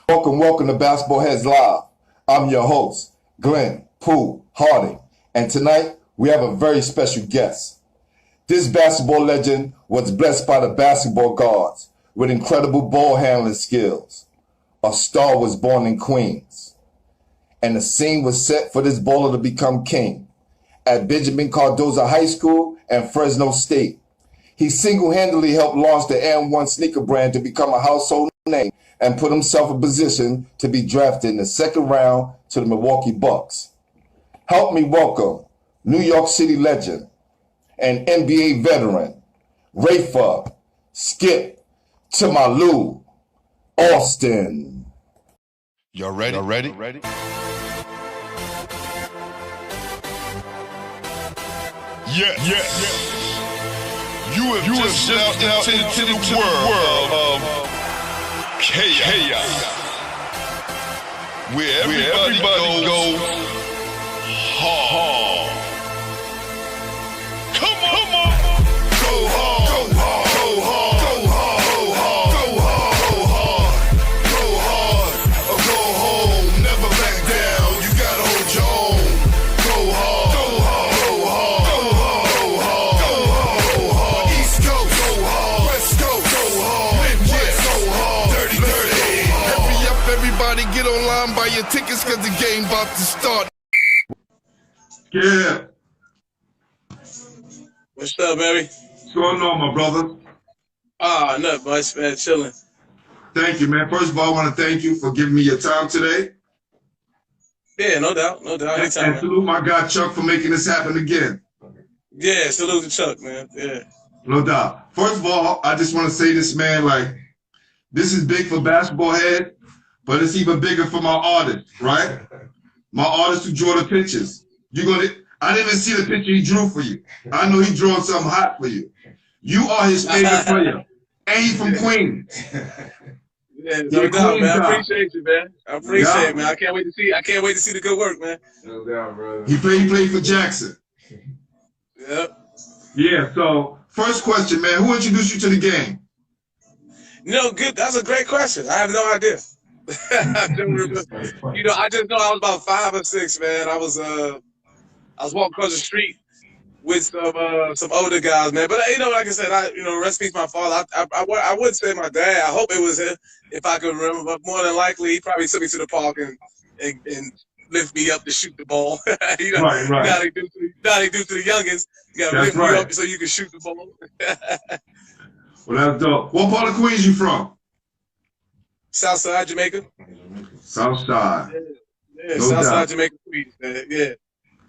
Welcome to Basketball Heads Live. I'm your host, Glenn Pooh Harding, and tonight we have a very special guest. This basketball legend was blessed by the basketball gods with incredible ball handling skills. A star was born in Queens, and the scene was set for this baller to become king. At Benjamin Cardozo High School and Fresno State, he single-handedly helped launch the AND1 sneaker brand to become a household name and put himself in position to be drafted in the second round to the Milwaukee Bucks. Help me welcome New York City legend and NBA veteran, Rafer Skip to my Lou Alston. Y'all ready? Yes. You have just stepped into the world of chaos, where everybody goes hard. Come on. Go hard. Go hard. Go hard. Go hard. Go hard. Go hard. Or go home. Never back down. You gotta hold your own. Go hard. Go hard. Go hard. Go hard. Go hard. Go hard. East Coast. Go hard. West Coast. Go hard. Midwest. Go hard. Dirty. Hurry up, everybody. Get online, buy your tickets, cause the game about to start. Yeah. What's up, baby? What's going on, my brother? Nothing much, man. Chilling. Thank you, man. First of all, I want to thank you for giving me your time today. Yeah, no doubt. Anytime, And salute my guy Chuck for making this happen again. Yeah, salute to Chuck, man. Yeah. No doubt. First of all, I just want to say this, man, like, this is big for basketball head, but it's even bigger for my artists, right? My artists who draw the pictures. I didn't even see the picture he drew for you. I know he drew something hot for you. You are his favorite player. And he's from Queens. Yeah, no doubt, man. I appreciate you, man. I appreciate it, man. I can't wait to see the good work, man. No doubt, brother. He played for Jackson. Yep. Yeah, so first question, man, who introduced you to the game? Good. That's a great question. I have no idea. I just know I was about 5 or 6, man. I was walking across the street with some older guys, man. But like I said, rest in peace, my father. I would say my dad. I hope it was him, if I could remember. But more than likely, he probably took me to the park and lift me up to shoot the ball. Right. You know how they do to the youngins. You gotta lift me up so you can shoot the ball. Well, that's dope. What part of Queens you from? Southside Jamaica. Southside. Yeah, No Southside doubt. Jamaica, Queens, man. Yeah.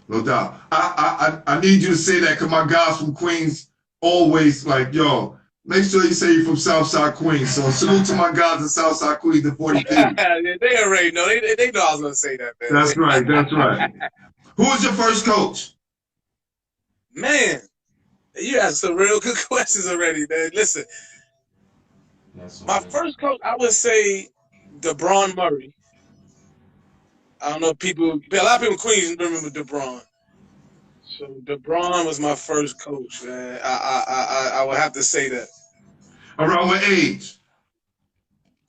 No doubt. I need you to say that because my guys from Queens always like, yo, make sure you say you're from Southside Queens. So salute to my guys in Southside Queens, the 40 P. They already know. They know I was gonna say that, man. That's right. Who was your first coach? Man, you asked some real good questions already, man. Listen, my first coach, I would say DeBron Murray. I don't know if a lot of people in Queens remember DeBron. So DeBron was my first coach, man. I would have to say that. Around what age?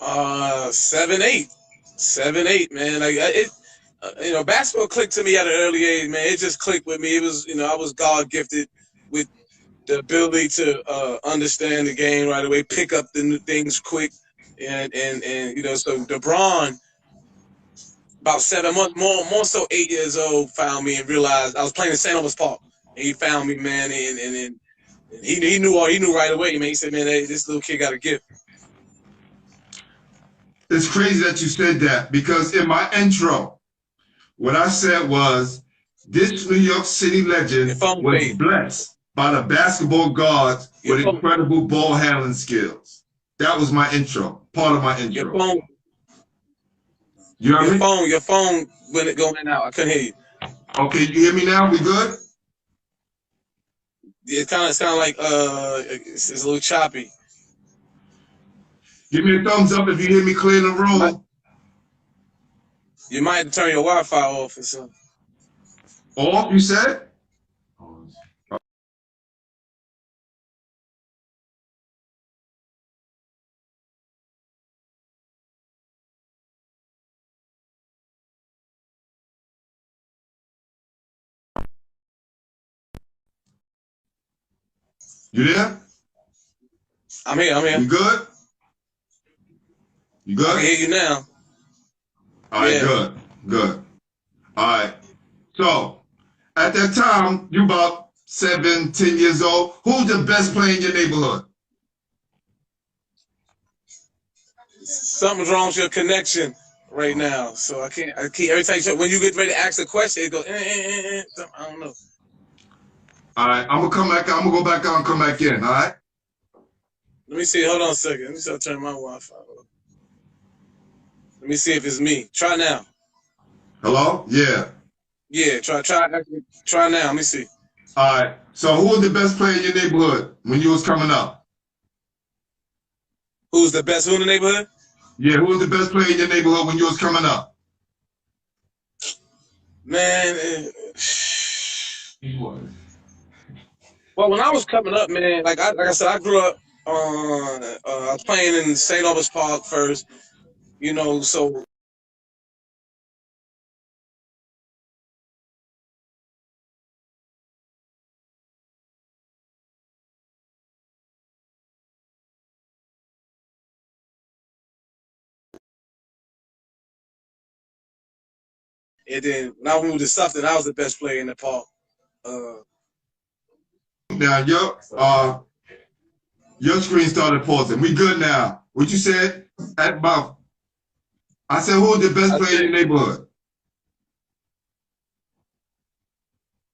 7, 8. 7, 8, man. Like basketball clicked to me at an early age, man. It just clicked with me. It was, I was God gifted with the ability to understand the game right away, pick up the new things quick, and so DeBron, about 7 months, more so 8 years old, found me and realized I was playing in St. Louis Park, and he found me, man, and he knew right away, man. He said, man, hey, this little kid got a gift. It's crazy that you said that because in my intro, what I said was this New York City legend was blessed by the basketball gods with incredible ball handling skills. That was my intro, part of my intro. Your phone when it going in and out. I couldn't hear you. Okay, you hear me now? We good? It's kind of like it's a little choppy. Give me a thumbs up if you hear me clear the room. You might have to turn your Wi-Fi off or something. Off, you said? You there? I'm here. I'm here. You good? You I can good? hear you now. All right, Yeah. good, good. All right. So, at that time, you about 7, 10 years old. Who's the best player in your neighborhood? Something's wrong with your connection right now, so I can't. Every time when you get ready to ask a question, it goes. I don't know. All right, I'm gonna come back. I'm gonna go back out and come back in. All right. Let me see. Hold on a second. Let me see. I'll turn my Wi-Fi. Let me see if it's me. Try now. Hello? Yeah. Yeah. Try now. Let me see. All right. So, who was the best player in your neighborhood when you was coming up? Who's the best? Who in the neighborhood? Yeah, who was the best player in your neighborhood when you was coming up? Man. He was. Well, when I was coming up, man, like I said, I grew up I was playing in St. Albans Park first, you know, so and then when I moved to Sufton, I was the best player in the park. Now your screen started pausing. We good now. What you said at about? I said, who was the best player in your neighborhood?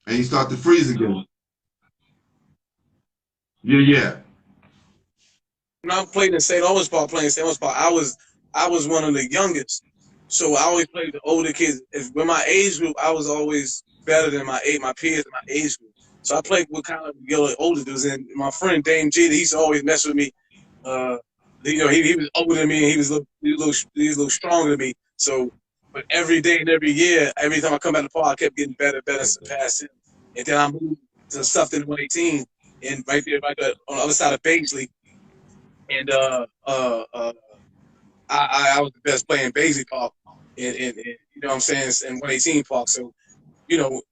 And you start to freeze again. Yeah. When I played in St. Albans Park, I was one of the youngest, so I always played with the older kids. With my age group, I was always better than my peers in my age group. So I played with kind of older dudes, and my friend Dame G, he used to always mess with me. You know, he was older than me, and he was a little stronger than me. So, but every day and every year, every time I come out of the park, I kept getting better, surpassing him. And then I moved to Sufton 118, and right there on the other side of Baisley. And I was the best player in Baisley Park, and you know what I'm saying, in 118 Park. So, you know,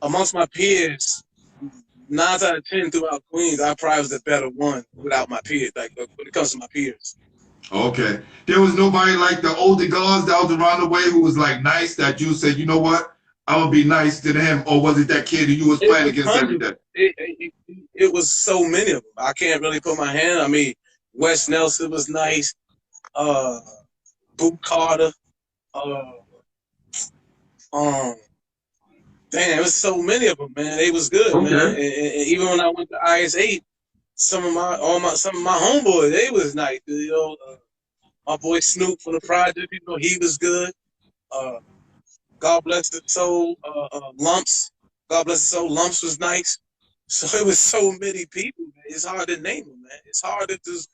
amongst my peers, 9 out of 10 throughout Queens, I probably was the better one without my peers. Like when it comes to my peers. Okay. There was nobody like the older guards that was around the way who was like nice that you said, you know what, I'm gonna be nice to him, or was it that kid who you was playing against every day? It was so many of them. I can't really put my hand. I mean, Wes Nelson was nice. Boot Carter. Damn, it was so many of them, man. They was good, Okay. man. And even when I went to IS8, some of my homeboys, they was nice. You know, my boy Snoop from the project, you know, he was good. God bless his soul. Lumps. God bless his soul. Lumps was nice. So it was so many people, man. It's hard to name them, man. It's hard to just,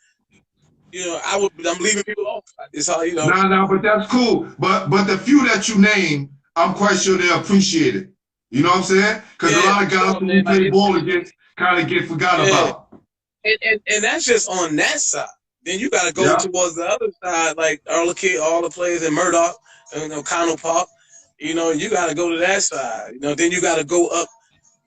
you know, I'm leaving people off. It's hard, you know. No, but that's cool. But the few that you named, I'm quite sure they appreciate it. You know what I'm saying? Because a lot of guys who we play ball against kind of get forgot about. And that's just on that side. Then you got to go towards the other side, like all the players in Murdoch, you know, Connell Park. You know, you got to go to that side. You know, then you got to go up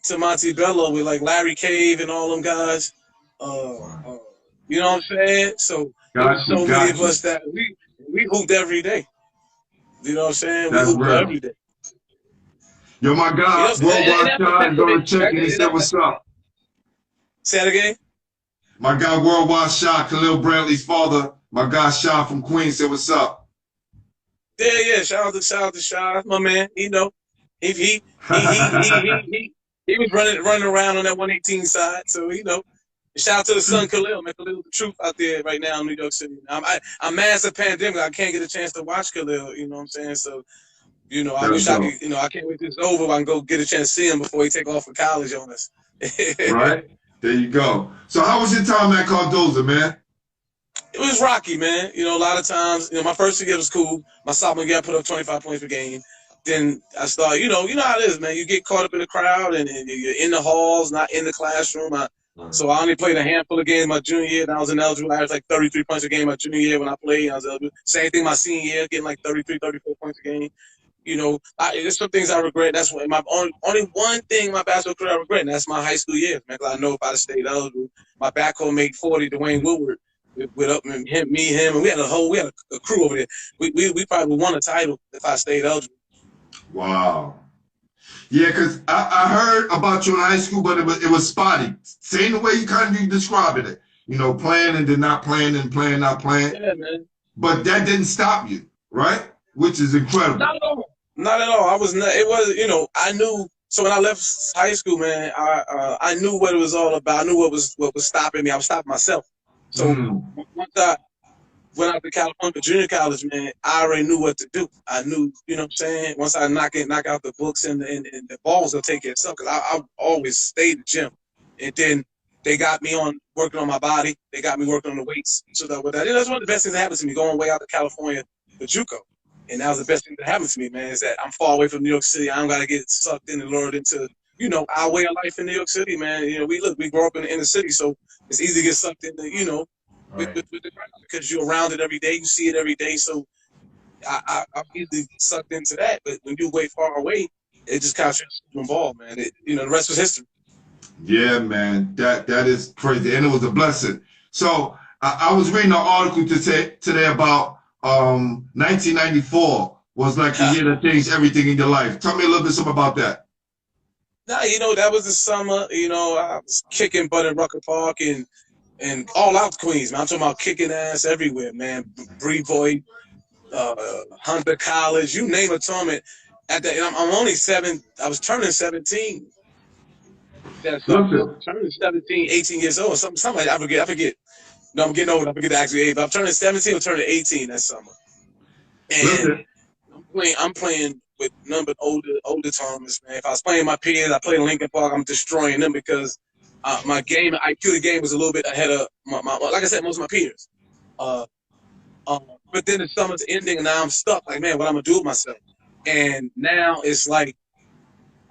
to Montebello with like Larry Cave and all them guys. You know what I'm saying? So there's so many of us that we hooped every day. You know what I'm saying? That's we hooped real. every day. Yo, my God, You know, Worldwide Shot is going to check and he said, what's up? Say that again? My guy, Worldwide Shot, Khalil Bradley's father, my guy, Shah from Queens, said, what's up? Yeah. Shout out to Shah, my man. You know, he was running around on that 118 side. So, you know, shout out to the son Khalil, man. Khalil, the truth out there right now in New York City. I'm mad at the pandemic. I can't get a chance to watch Khalil. You know what I'm saying? So, you know, I wish I could. You know, I can't wait till it's over. I can go get a chance to see him before he take off for college on us. Right there, you go. So, how was your time at Cardozo, man? It was rocky, man. You know, a lot of times, you know, my first year was cool. My sophomore year, I put up 25 points per game. Then I started, you know how it is, man. You get caught up in the crowd and you're in the halls, not in the classroom. So I only played a handful of games my junior year. And I was ineligible. I averaged like 33 points a game my junior year when I played. I was eligible. Same thing my senior year, getting like 33, 34 points a game. You know, there's some things I regret. That's what my only one thing my basketball career I regret, and that's my high school years, man. 'Cause I know if I'd have stayed eligible, my backcourt made 40, Dwayne Woodward, with up and him, and we had a crew over there. We probably won a title if I stayed eligible. Wow. Yeah, because I heard about you in high school, but it was spotty. Same the way you kind of described it. You know, playing and then not playing and playing, not playing. Yeah, man. But that didn't stop you, right? Which is incredible. Not at all. Not at all. I was not. It was. You know, I knew. So when I left high school, man, I knew what it was all about. I knew what was stopping me. I was stopping myself. So once I went out to California, junior college, man, I already knew what to do. I knew, you know what I'm saying? Once I knock out the books and the balls, they'll take care of itself. Because I always stayed in the gym. And then they got me working on my body. They got me working on the weights. So that's one of the best things that happened to me, going way out to California for JUCO. And that was the best thing that happened to me, man, is that I'm far away from New York City. I don't got to get sucked in and lured into, you know, our way of life in New York City, man. You know, we grew up in the inner city, so it's easy to get sucked into, you know, with the crowd because you're around it every day. You see it every day. So I'm easily sucked into that. But when you're way far away, it just kind of involved, man. You know, the rest was history. Yeah, man. That is crazy. And it was a blessing. So I was reading an article today about 1994 was like the year that changed everything in your life. Tell me a little bit something about that. Nah, you know, that was the summer. You know, I was kicking butt in Rucker Park and all out Queens, man. I'm talking about kicking ass everywhere, man. Brevoort, Hunter College, you name a tournament. I'm only 7. I was turning 17. Turning 17, 18 years old. Something like that. I forget. No, I'm getting old. I forget the actual age. But I'm turning 17 or turning 18 that summer. And I'm playing with none but older tournaments, man. If I was playing my peers, I played in Lincoln Park, I'm destroying them because my game, IQ of the game was a little bit ahead of my like I said, most of my peers. But then the summer's ending and now I'm stuck. Like, man, what I'm gonna do with myself? And now it's like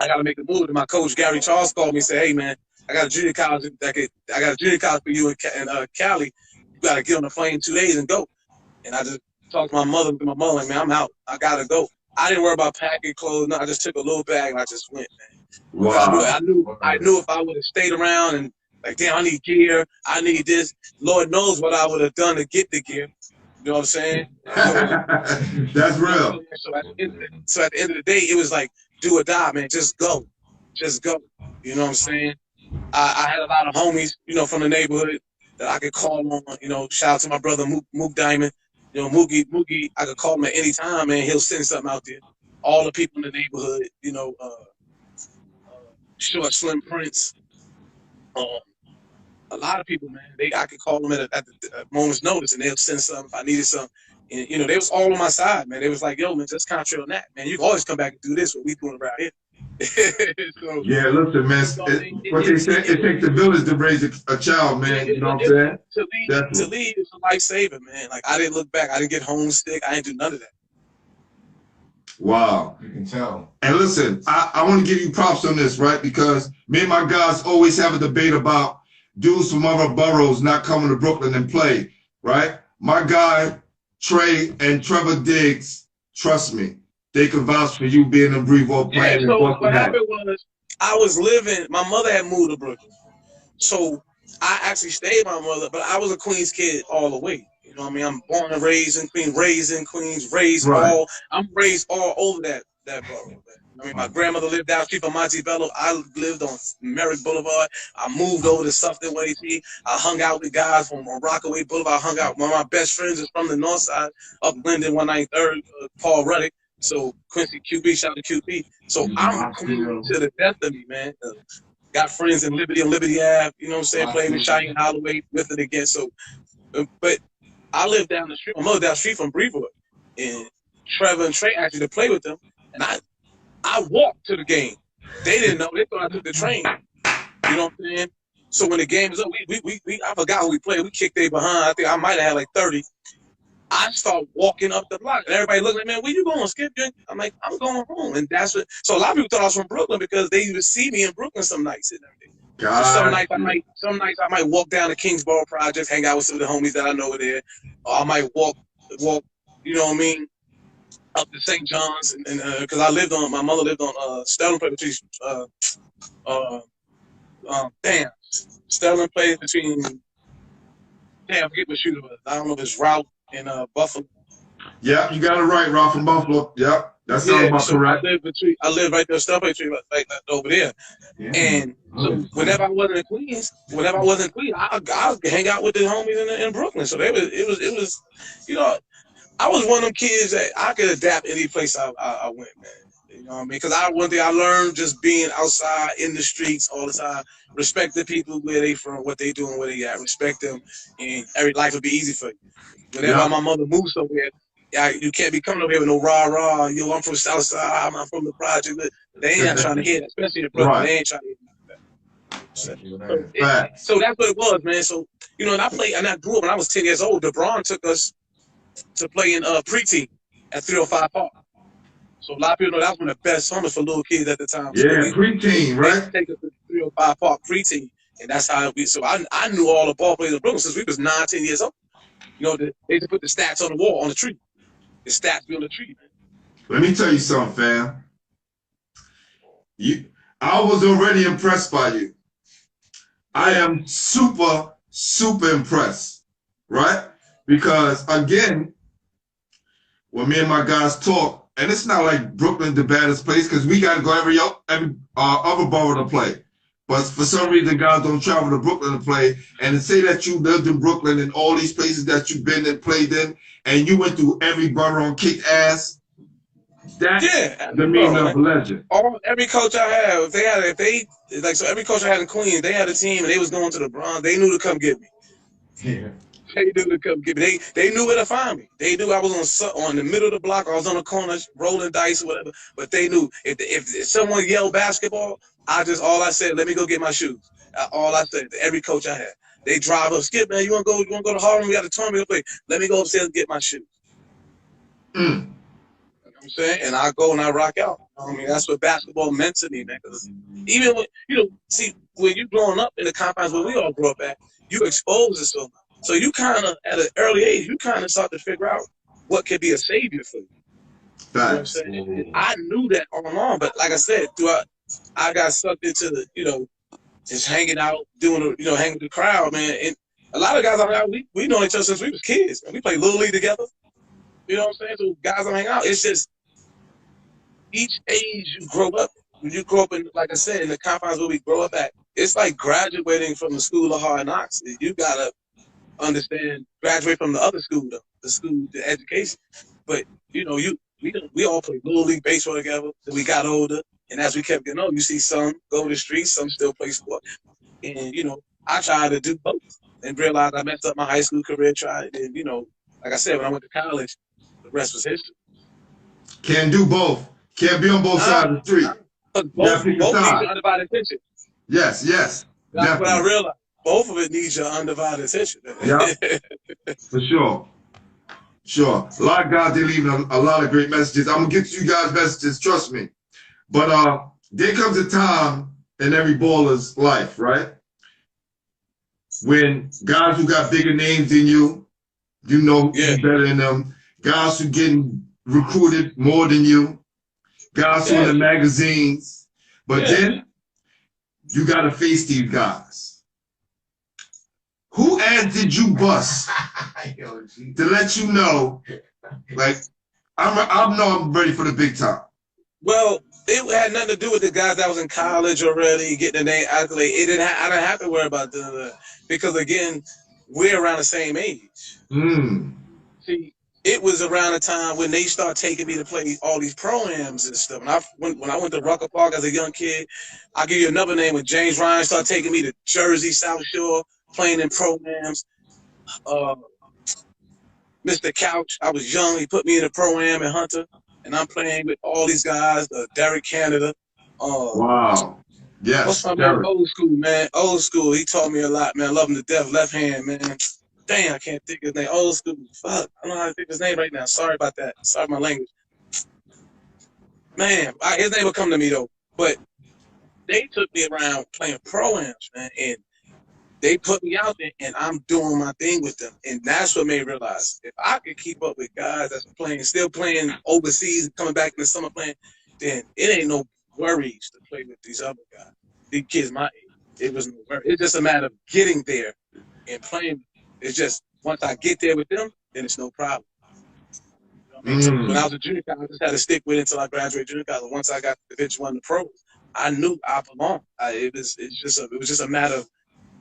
I gotta make a move. And my coach Gary Charles called me and said, "Hey, man, I got a junior college. I got a junior college for you in Cali. You gotta get on the plane 2 days and go." And I just talked to my mother, like, man, I'm out. I gotta go. I didn't worry about packing clothes. No, I just took a little bag and I just went, man. Wow. I knew if I would have stayed around and like, damn, I need gear. I need this. Lord knows what I would have done to get the gear. You know what I'm saying? That's real. So at the end of the day, it was like, do or die, man. Just go. Just go. You know what I'm saying? I had a lot of homies, you know, from the neighborhood that I could call on. You know, shout out to my brother Mook Diamond. You know, Moogie, I could call him at any time, man. He'll send something out there. All the people in the neighborhood, you know, Short Slim Prince. A lot of people, man. I could call them at the moment's notice, and they'll send something if I needed something. And you know, they was all on my side, man. They was like, "Yo, man, just concentrate on that, man. You can always come back and do this. What we doing around here." So, yeah, listen, man. What they say, it takes a village to raise a child, man. You know what I'm saying? To leave is a lifesaver, man. Like, I didn't look back. I didn't get homesick. I didn't do none of that. Wow. You can tell. And listen, I want to give you props on this, right? Because me and my guys always have a debate about dudes from other boroughs not coming to Brooklyn and play, right? My guy, Trey and Trevor Diggs, trust me, they can vouch for you being in Brevoort playing. Yeah, so what happened was, my mother had moved to Brooklyn. So I actually stayed with my mother, but I was a Queens kid all the way. You know what I mean? I'm born and raised in Queens, raised all, I'm raised all over that borough. I mean, my grandmother lived down the street from Montebello. I lived on Merrick Boulevard. I moved over to Sufton Way. I hung out with guys from Rockaway Boulevard. I hung out. One of my best friends is from the north side of Linden, 193rd, Paul Ruddick. So Quincy QB, shout out to QB. So I'm Queens to the death of me, man. Got friends in Liberty and Liberty Ave. You know what I'm saying? Playing with Cheyenne Holloway, with it again. So, but I live down the street. My mother down the street from Brevoort, and Trevor and Trey actually to play with them, and I walked to the game. They didn't know. They thought I took the train. You know what I'm saying? So when the game was up, I forgot who we played. We kicked they behind. I think I might have had like 30. I start walking up the block, and everybody looking at me, man, where you going, Skip? I'm like, I'm going home. And that's what, so a lot of people thought I was from Brooklyn because they used to see me in Brooklyn some nights. So some nights I might walk down to Kingsborough Projects, hang out with some of the homies that I know are there. Or I might walk, you know what I mean, up to St. John's, and because my mother lived on Sterling Place between Sterling Place between I forget what street it was. I don't know if it's Route in Buffalo. Yeah, you got it right, Rob from Buffalo. Yep, that sounds about so correct. I live right there, Sterling Place, like over there. Yeah. And so whenever I wasn't in Queens, I hang out with the homies in Brooklyn. So it was, you know, I was one of them kids that I could adapt any place I went, man. You know what I mean? Because one thing I learned just being outside in the streets all the time, respect the people where they from, what they doing, where they at, respect them, and every life would be easy for you. Whenever my mother moves somewhere, you can't be coming over here with no rah-rah, yo, I'm from Southside, I'm from the project. They ain't not trying to hear that, especially in Brooklyn. Right. They ain't trying to hear that. So that's what it was, man. So, you know, and I grew up when I was 10 years old. LeBron took us to play in preteen at 305 Park. So a lot of people know that was one of the best summers for little kids at the time. Yeah, so preteen, right? Take us to 305 Park preteen, and that's how we. So I knew all the ball players in Brooklyn since we was 9, 10 years old. You know, they used to put the stats on the wall, on the tree. The stats be on the tree, man. Let me tell you something, fam. I was already impressed by you. I am super, super impressed, right? Because again, when me and my guys talk, and it's not like Brooklyn the baddest place because we got to go every other borough to play. But for some reason, guys don't travel to Brooklyn to play. And to say that you lived in Brooklyn and all these places that you've been and played in, and you went through every borough and kicked ass, that's the meaning of a legend. Every coach I have, every coach I had in Queens, they had a team and they was going to the Bronx. They knew to come get me. Yeah. They knew to come get me. They knew where to find me. They knew I was on the middle of the block. I was on the corner rolling dice or whatever. But they knew if someone yelled basketball, all I said, let me go get my shoes. All I said to every coach I had. They drive up, Skip, man, you want to go to Harlem? We got a tournament to play. Let me go upstairs and get my shoes. You know what I'm saying? And I go and I rock out. I mean, that's what basketball meant to me, man. Because even when, when you're growing up in the confines where we all grew up at, you expose to so much. So you kind of, at an early age, you kind of start to figure out what could be a savior for you. You know what I'm saying? I knew that all along, but like I said, I got sucked into just hanging out, hanging with the crowd, man. And a lot of guys we know each other since we was kids, man. We played Little League together. You know what I'm saying? So guys don't hang out. It's just each age you grow up. When you grow up in, like I said, in the confines where we grow up at, it's like graduating from the school of hard knocks. You gotta understand, graduate from the other school, though, the education. But we all played Little League baseball together. Then we got older, and as we kept getting older, you see some go to the streets, some still play sport. And I tried to do both, and realized I messed up my high school career. And like I said, when I went to college, the rest was history. Can't do both. Can't be on both sides of the street. Both need your undivided attention. Yes. That's definitely what I realized. Both of it needs your undivided attention. Yeah, for sure. Sure. A lot of guys, they leave a lot of great messages. I'm going to get you guys messages, trust me. But there comes a time in every baller's life, right? When guys who got bigger names than you better than them. Guys who getting recruited more than you. Guys who in the magazines. But then you got to face these guys. Who ass did you bust to let you know, like, I'm ready for the big time? Well, it had nothing to do with the guys that was in college already getting the name accolade. I didn't have to worry about that because again, we're around the same age. See, it was around the time when they start taking me to play all these pro-ams and stuff. And when I went to Rucker Park as a young kid, I'll give you another name. When James Ryan started taking me to Jersey, South Shore, playing in pro-ams. Mr. Couch, I was young. He put me in a pro-am in Hunter, and I'm playing with all these guys. Derek Canada. Wow. Yes. What's my name? Old school, man. Old school. He taught me a lot, man. I love him to death. Left hand, man. Damn, I can't think of his name. Old school. Fuck. I don't know how to think of his name right now. Sorry about that. Sorry my language. Man, his name will come to me, though. But they took me around playing pro-ams, man. And they put me out there, and I'm doing my thing with them, and that's what made me realize if I could keep up with guys that's playing, still playing overseas, and coming back in the summer playing, then it ain't no worries to play with these other guys, these kids my age. It was no worry. It's just a matter of getting there and playing. It's just once I get there with them, then it's no problem. You know what I mean? So when I was a junior college, I just had to stick with it until I graduated junior college. Once I got the Division I, the pros, I knew I belonged. It was just a matter of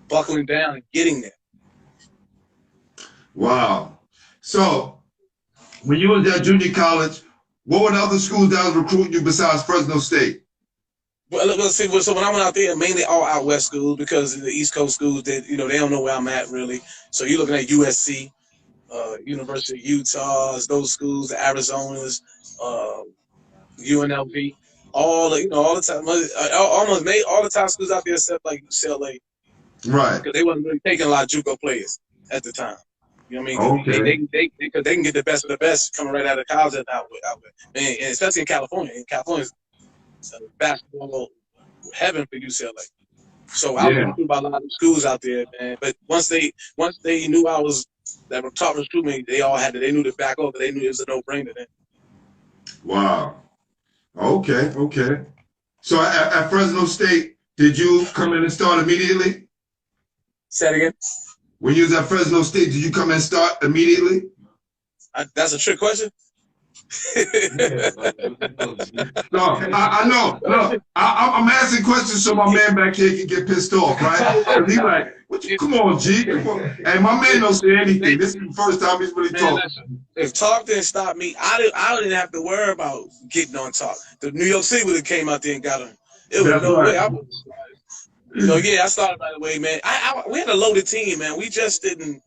buckling down and getting there. Wow. So when you was at junior college, what were the other schools that was recruiting you besides Fresno State? Well, let's see. So when I went out there, mainly all out west schools, because the East Coast schools, they don't know where I'm at really. So you're looking at USC, University of Utah, those schools, the Arizonas, UNLV, all the time, almost made all the top schools out there except like UCLA, right? Because they wasn't really taking a lot of JUCO players at the time. You know what I mean? Okay. Because they can get the best of the best coming right out of college out there. And especially in California. In California, it's basketball heaven for UCLA. So I was recruited by a lot of schools out there, man. But once they knew I was that were top recruiting, they knew to back over. They knew it was a no-brainer then. Wow. Okay. So at Fresno State, did you come in and start immediately? Say it again. When you was at Fresno State, did you come and start immediately? That's a trick question. No, I know. Look, I'm asking questions so my man back here can get pissed off, right? He's like, come on, G. Come on. Hey, my man don't say anything. This is the first time he's really talking. If talk didn't stop me, I didn't have to worry about getting on talk. The New York City would have came out there and got him. It was no way. I started right away, man. We had a loaded team, man. We just didn't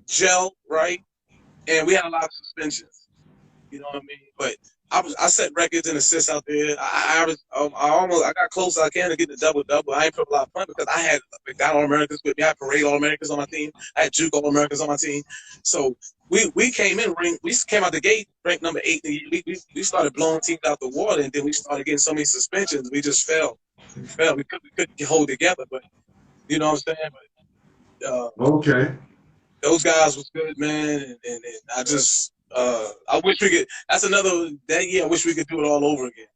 gel right, and we had a lot of suspensions. You know what I mean? But I set records and assists out there. I got close as I can to get the double-double. I ain't put a lot of points because I had McDonald All-Americans with me. I had Parade All-Americans on my team. I had Juke All-Americans on my team. So we came out the gate ranked number 8. We started blowing teams out the water, and then we started getting so many suspensions. We just fell. We couldn't hold together. But you know what I'm saying? But okay. Those guys was good, man, and I just. I wish we could. That year. I wish we could do it all over again.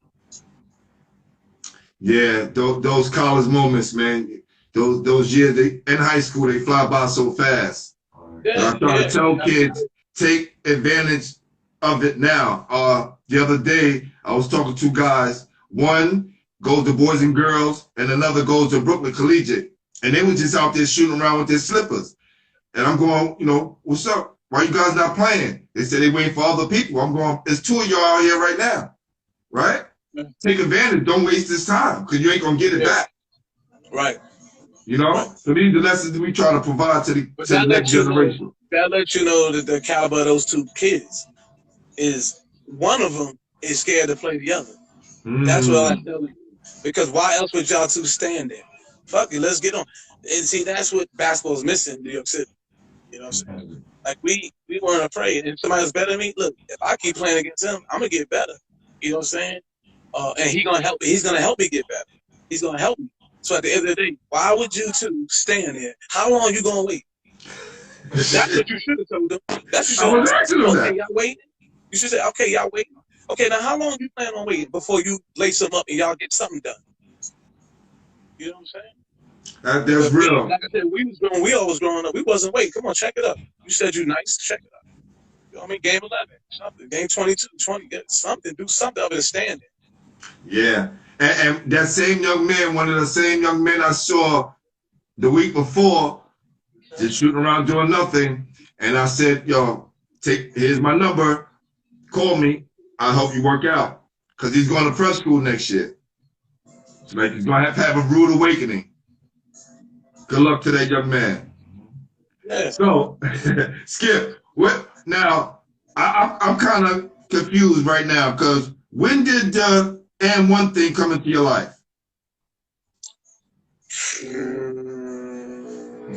Yeah, those college moments, man. Those years in high school, they fly by so fast. I try to tell kids, take advantage of it now. The other day, I was talking to two guys. One goes to Boys and Girls, and another goes to Brooklyn Collegiate, and they were just out there shooting around with their slippers. And I'm going, what's up? Why you guys not playing? They said they waiting for other people. I'm going, there's 2 of y'all out here right now, right? Take advantage. Don't waste this time because you ain't going to get it back. Right. So these are the lessons that we try to provide to the next generation. That lets you know that the caliber of those 2 kids is one of them is scared to play the other. That's what I tell you. Because why else would y'all 2 stand there? Fuck it, let's get on. And see, that's what basketball is missing in New York City. You know what I'm saying? Like we weren't afraid. And somebody was better than me. Look, if I keep playing against him, I'm gonna get better. You know what I'm saying? And he's gonna help me get better. He's gonna help me. So at the end of the day, why would you 2 stand there? How long you gonna wait? That's what you should have told them. That's what you should have told them. Okay, y'all waiting. You should say, okay, y'all waiting. Okay, now how long you plan on waiting before you lace them up and y'all get something done? You know what I'm saying? That's real. Like I said, we always growing up. We wasn't waiting. Come on, check it up. You said you nice. Check it up. You know what I mean? Game 11, something. Game 22, 20, something. Do something other than standing. Yeah. And that same young man, one of the same young men I saw the week before, just shooting around doing nothing. And I said, yo, here's my number. Call me. I'll help you work out. Because he's going to prep school next year. So like he's going to have a rude awakening. Good luck to that young man. Yeah. So, Skip, what now? I'm kind of confused right now because when did the AND1 thing come into your life?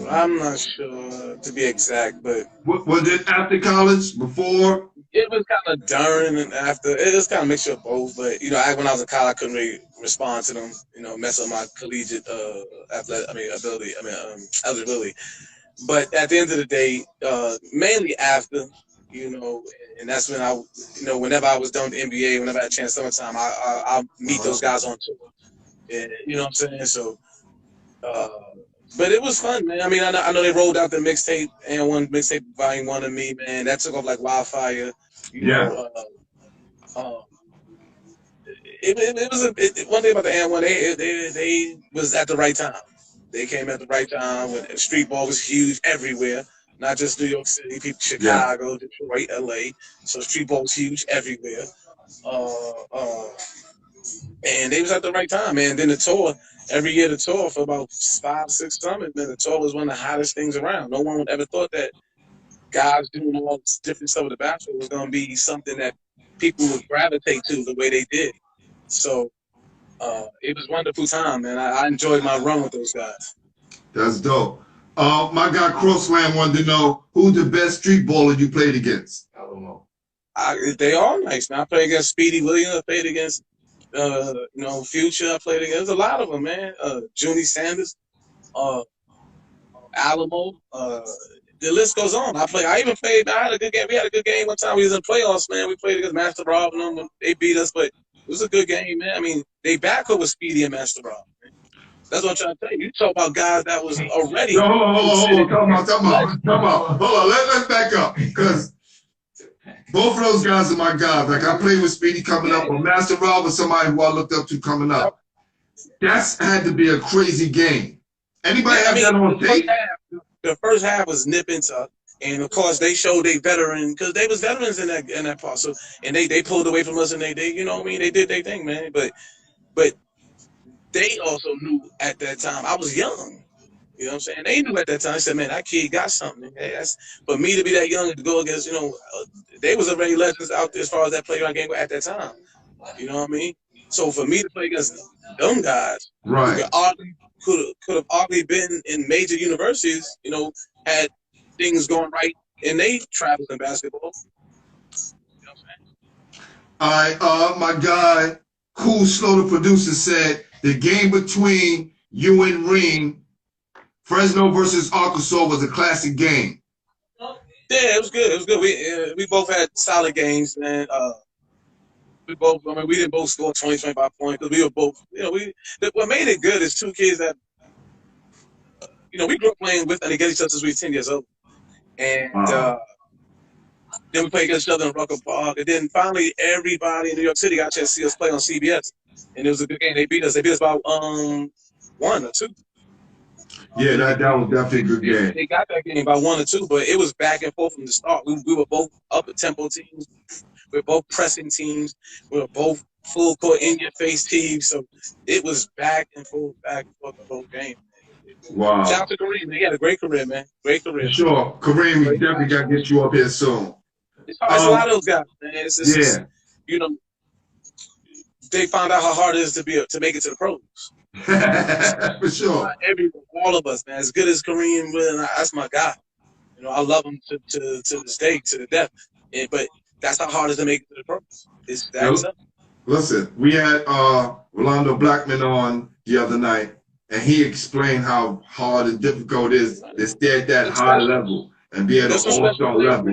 I'm not sure to be exact, but Was it after college? Before? It was kind of during and after. It was kind of a mixture of both. But when I was in college, I couldn't really respond to them, mess up my collegiate eligibility. But at the end of the day, mainly after, and that's when I, whenever I was done with the NBA, whenever I had a chance summertime, I'll meet those guys on tour. And, you know what I'm saying? So, but it was fun, man. I mean, I know they rolled out the mixtape, AND1 Mixtape Volume 1 of me, man. That took off like wildfire. It was one thing about the AND1, they was at the right time. They came at the right time when streetball was huge everywhere, not just New York City, people, Chicago, Detroit, LA. So streetball was huge everywhere. And they was at the right time, man. Then the tour, every year the tour for about 5-6 summers, man, the tour was one of the hottest things around. No one would ever thought that guys doing all this different stuff with the basketball was going to be something that people would gravitate to the way they did. So it was a wonderful time, man. I enjoyed my run with those guys. That's dope. My guy Crossland wanted to know who's the best street baller you played against. I don't know. They all nice, man. I played against Speedy Williams. I played against Future. I played against a lot of them, man. Junie Sanders, Alamo. The list goes on. I even played. I had a good game. We had a good game one time. We was in the playoffs, man. We played against Master Rob and them. They beat us, but it was a good game, man. I mean, they backcourt was Speedy and Master Rob. That's what I'm trying to tell you. You talk about guys that was already. Hold on. Hold on. Let's back up, because both of those guys are my guys. Like, I played with Speedy coming up, or Master Rob was somebody who I looked up to coming up. That's had to be a crazy game. Anybody have that on tape? The first half was nip and tuck. And of course, they showed they veteran, because they was veterans in that part. So, and they pulled away from us, and they you know what I mean, they did their thing, man. But they also knew at that time I was young. You know what I'm saying? They knew at that time. They said, man, that kid got something. Hey, for me to be that young to go against, they was already legends out there as far as that playground game at that time. You know what I mean? So for me to play against them guys, right, could have arguably been in major universities, had things going right, and they traveled in basketball. You know what I'm saying? All right, my guy, Cool Slow, the producer, said the game between you and Reem, Fresno versus Arkansas, was a classic game. Yeah, it was good. It was good. We both had solid games, man. We didn't both score 20, 25 points, because we were both, what made it good is two kids that, we grew up playing with and against each other since we were 10 years old. And then we played against each other in Rucker Park. And then finally, everybody in New York City got a chance to see us play on CBS. And it was a good game. They beat us. They beat us by 1 or 2. Yeah, that was definitely a good game. They got that game by 1 or 2, but it was back and forth from the start. We were both up-tempo teams. We were both pressing teams. We were both full-court, in-your-face teams. So it was back and forth the whole game. Wow. Shout out to Kareem. He had a great career, man. Great career. Sure. Kareem, we definitely got to get you up here soon. It's a lot of those guys, man. It's they found out how hard it is to make it to the pros. For sure. All of us, man. As good as Kareem, that's my guy. I love him to this day, to the death. But that's how hard it is to make it to the pros. It's that simple. Listen, we had Rolando Blackman on the other night, and he explained how hard and difficult it is to stay at that high level and be at an all-star level.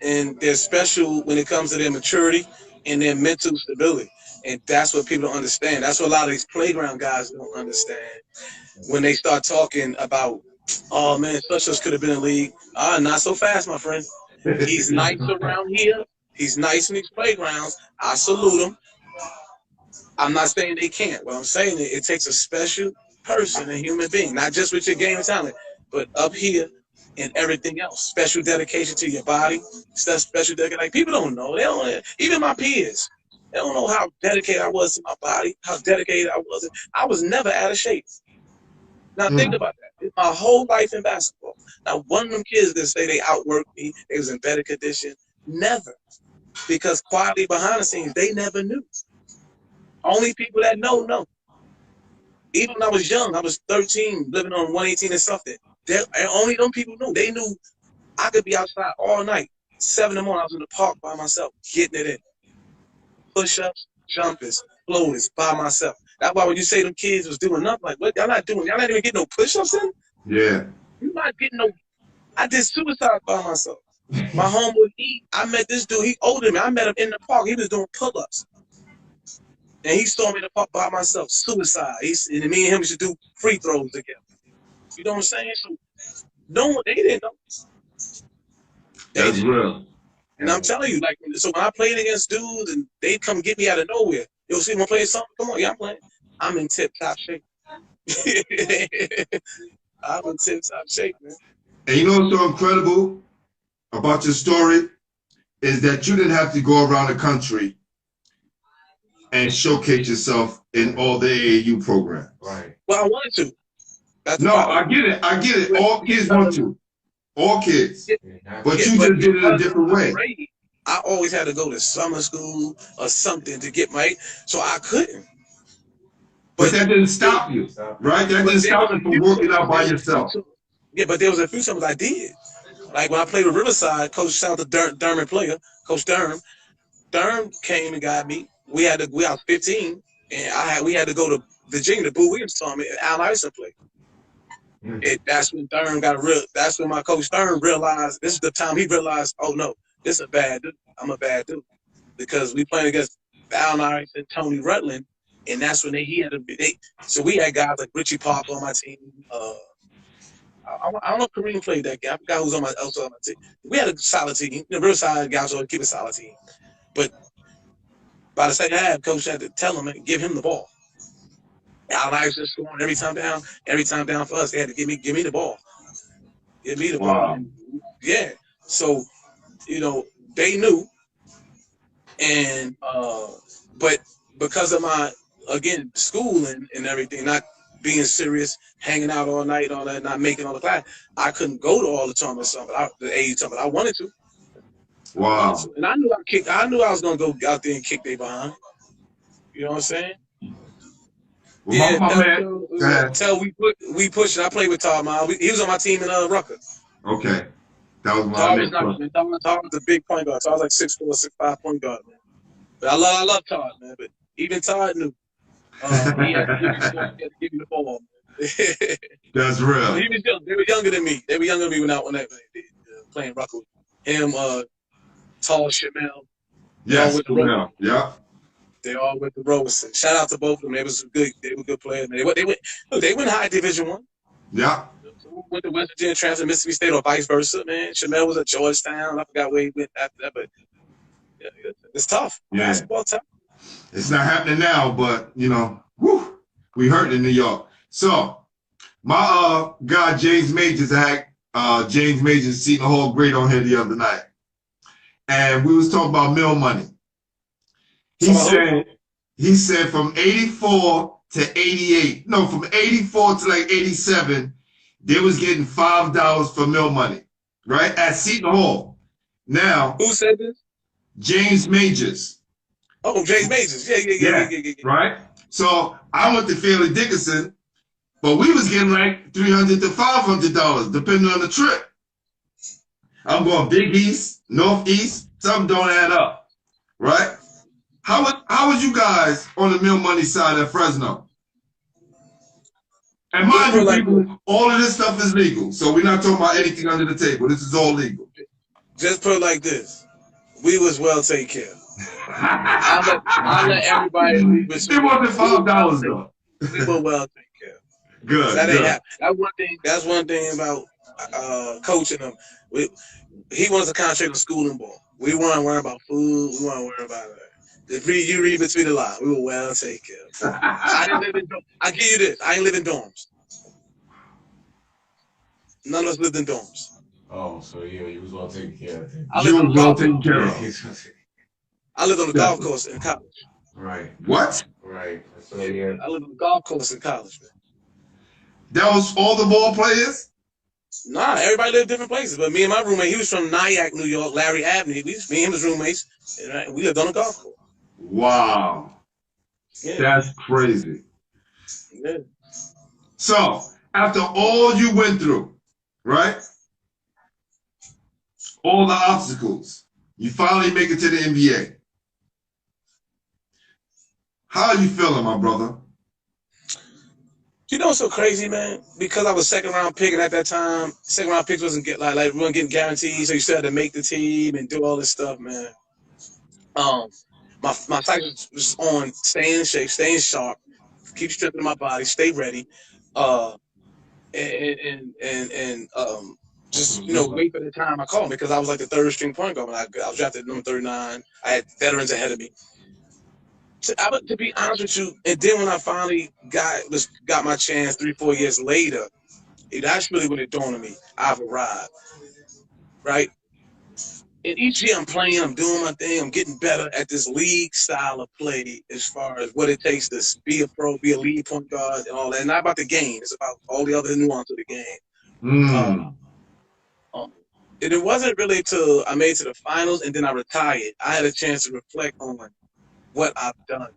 And they're special when it comes to their maturity and their mental stability. And that's what people don't understand. That's what a lot of these playground guys don't understand. When they start talking about, oh, man, such could have been in the league. Not so fast, my friend. He's nice around here. He's nice in these playgrounds. I salute him. I'm not saying they can't. What I'm saying is it takes a special person, a human being, not just with your game of talent, but up here and everything else. Special dedication to your body. Special dedication. Like, people don't know. They don't. Even my peers. They don't know how dedicated I was to my body, how dedicated I was. I was never out of shape. Now think about that. My whole life in basketball. Now one of them kids that say they outworked me, they was in better condition. Never. Because quietly behind the scenes, they never knew. Only people that know. Even when I was young, I was 13, living on 118 and something. Only them people knew. They knew I could be outside all night. 7 in the morning, I was in the park by myself, getting it in. Push-ups, jumpers, floaters by myself. That's why when you say them kids was doing nothing, like, what y'all not doing? Y'all not even getting no push-ups in? Yeah. You not getting no. I did suicide by myself. My homeboy, I met this dude. He older than me. I met him in the park. He was doing pull-ups, and he saw me in the park by myself. Suicide. And me and him should do free throws together. You know what I'm saying? So no, they didn't know. That's real. And I'm telling you, like, so when I played against dudes and they'd come get me out of nowhere, you'll see me play something. Come on, yeah, I'm playing. I'm in tip-top shape. I'm in tip-top shape, man. And you know what's so incredible about your story is that you didn't have to go around the country and showcase yourself in all the AAU programs. Right. Well, I wanted to. That's No, I get it. I get it. All kids want to. All kids. But you just did it a different way. I always had to go to summer school or something to get my, so I couldn't. But that didn't stop you, right? That didn't stop you from working out by yourself. Yeah, but there was a few summers I did. Like when I played with Riverside, Coach, shout out to Durham player, Coach Durham. Durham came and got me. We was 15, and we had to go to Virginia to Boo Williams saw me and Al Iverson play. That's when Durham got real. That's when my coach Durham realized. This is the time he realized. Oh no, this is a bad dude. I'm a bad dude because we playing against Al Iverson, Tony Rutland, and that's when he had to be. So we had guys like Richie Parker on my team. I don't know if Kareem played that guy. I forgot who was also on my team. We had a solid team. The Riverside guys always keep a solid team, but by the second half, coach had to tell him and give him the ball. Al Iverson scoring every time down for us. They had to give me the ball. Give me the ball. Yeah. So, you know, they knew. And but because of my school and everything, not being serious, hanging out all night, all that, not making all the class, I couldn't go to all the tournaments, the AU tournament. I wanted to. Wow. And I knew I was gonna go out there and kick their behind. You know what I'm saying? Well, yeah, until we pushed it. I played with Todd Miles. He was on my team in Rucker. Okay. That was my Todd was a big point guard. So I was like 6'4", 6'5" point guard, man. But I love Todd, man. But even Todd knew he had to give me the ball. That's real. He was young. They were younger than me. They were younger than me when I playing Rucker. Him, Tall Shamel. Yes, Shamel. Yeah. They all went to Robeson. Shout out to both of them. They were good players. They went high Division I. Yeah. Went to West Virginia, transferred to Mississippi State, or vice versa. Man, Shamel was at Georgetown. I forgot where he went after that, but yeah, it's tough. Yeah. Basketball tough. It's not happening now, but you know, we hurt in New York. So my guy James Majors James Majors Seton Hall great on here the other night, and we was talking about meal money. He said from 84 to 88, no, from 84 to like 87, they was getting $5 for meal money, right? At Seton Hall. Now, who said this? James Majors. Oh, James Majors. Yeah. Right? So I went to Fairleigh Dickinson, but we was getting like $300 to $500, depending on the trip. I'm going Big East, Northeast, something don't add up, right? How was you guys on the meal money side at Fresno? And mind you, people, all of this stuff is legal. So we're not talking about anything under the table. This is all legal. Just put it like this. We was well taken care of. I let everybody leave with it wasn't $5 though. We were well taken care of. Good. That ain't happen. That's one thing about coaching them. He wants to concentrate on school and ball. We weren't worrying about food. We weren't worrying about that. If you read between the lines, we were well taken care of. I give you this. I ain't live in dorms. None of us lived in dorms. Oh, so yeah, you was well taken care of. You was well taken care of. I lived on the golf course in college. Right. What? Right. So yeah. I lived on the golf course in college, man. That was all the ball players? Nah, everybody lived different places. But me and my roommate, he was from Nyack, New York, Larry Avenue. Me and him was roommates. And we lived on the golf course. Wow. Yeah. That's crazy. Yeah. So, after all you went through, right? All the obstacles, you finally make it to the NBA. How are you feeling, my brother? You know what's so crazy, man? Because I was second round pick, and at that time, second round picks wasn't we weren't getting guarantees, so you still had to make the team and do all this stuff, man. My sight was on staying in shape, staying sharp, keep strengthening my body, stay ready, and just wait for the time I called, because I was like the third string point guard when I was drafted at number 39. I had veterans ahead of me. To be honest with you, and then when I finally got my chance 3-4 years later, that's really when it dawned on me. I've arrived, right? And each year I'm playing, I'm doing my thing, I'm getting better at this league style of play as far as what it takes to be a pro, be a lead point guard, and all that. Not about the game, it's about all the other nuance of the game. And it wasn't really till I made it to the finals and then I retired. I had a chance to reflect on what I've done